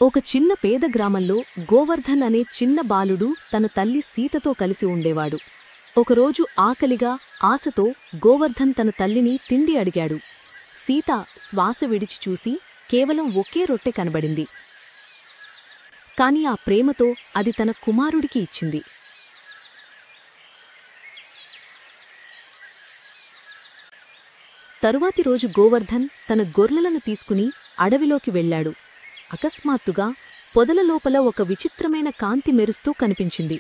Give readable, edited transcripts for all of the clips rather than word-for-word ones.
ఒక చిన్న పేద గ్రామంలో గోవర్ధన్ అనే చిన్న బాలుడు తన తల్లి సీతతో కలిసి ఉండేవాడు. ఒకరోజు ఆకలిగా ఆశతో గోవర్ధన్ తన తల్లిని తిండి అడిగాడు. సీత శ్వాస విడిచి చూసి కేవలం ఒకే రొట్టె కనబడింది. కాని ఆ ప్రేమతో అది తన కుమారుడికి ఇచ్చింది. తరువాతి రోజు గోవర్ధన్ తన గొర్రెలను తీసుకుని అడవిలోకి వెళ్లాడు. అకస్మాత్తుగా పొదల లోపల ఒక విచిత్రమైన కాంతి మెరుస్తూ కనిపించింది.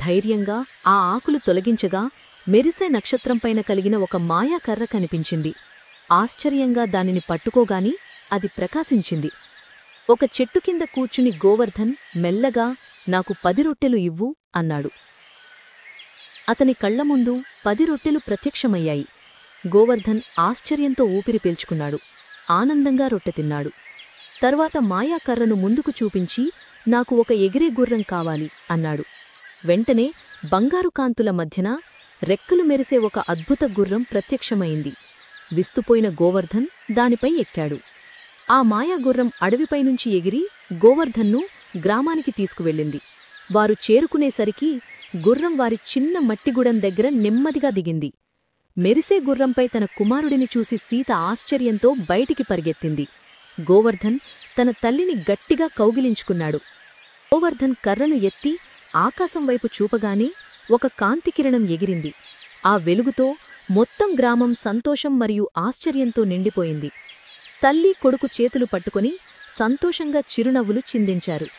ధైర్యంగా ఆ ఆకులు తొలగించగా మెరిసే నక్షత్రంపైన కలిగిన ఒక మాయాకర్ర కనిపించింది. ఆశ్చర్యంగా దానిని పట్టుకోగాని అది ప్రకాశించింది. ఒక చెట్టు కింద కూర్చుని గోవర్ధన్ మెల్లగా నాకు 10 రొట్టెలు ఇవ్వు అన్నాడు. అతని కళ్ల ముందు 10 రొట్టెలు ప్రత్యక్షమయ్యాయి. గోవర్ధన్ ఆశ్చర్యంతో ఊపిరి పీల్చుకున్నాడు. ఆనందంగా రొట్టె తిన్నాడు. తర్వాత మాయాకర్రను ముందుకు చూపించి నాకు ఒక ఎగిరే గుర్రం కావాలి అన్నాడు. వెంటనే బంగారు కాంతుల మధ్యన రెక్కలు మెరిసే ఒక అద్భుత గుర్రం ప్రత్యక్షమైంది. విస్తుపోయిన గోవర్ధన్ దానిపై ఎక్కాడు. ఆ మాయాగుర్రం అడవిపైనుంచి ఎగిరి గోవర్ధన్ను గ్రామానికి తీసుకువెళ్ళింది. వారు చేరుకునేసరికి గుర్రం వారి చిన్న మట్టిగూడెం దగ్గర నెమ్మదిగా దిగింది. మెరిసే గుర్రంపై తన కుమారుడిని చూసి సీత ఆశ్చర్యంతో బయటికి పరిగెత్తింది. గోవర్ధన్ తన తల్లిని గట్టిగా కౌగిలించుకున్నాడు. గోవర్ధన్ కర్రను ఎత్తి ఆకాశం వైపు చూపగానే ఒక కాంతికిరణం ఎగిరింది. ఆ వెలుగుతో మొత్తం గ్రామం సంతోషం మరియు ఆశ్చర్యంతో నిండిపోయింది. తల్లి కొడుకు చేతులు పట్టుకుని సంతోషంగా చిరునవ్వులు చిందించారు.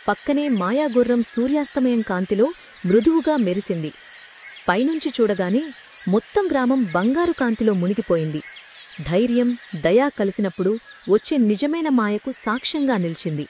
పక్కనే మాయాగుర్రం సూర్యాస్తమయం కాంతిలో మృదువుగా మెరిసింది. పైనుంచి చూడగానే మొత్తం గ్రామం బంగారు కాంతిలో మునిగిపోయింది. ధైర్యం, దయ కలిసినప్పుడు వచ్చే నిజమైన మాయకు సాక్ష్యంగా నిలిచింది.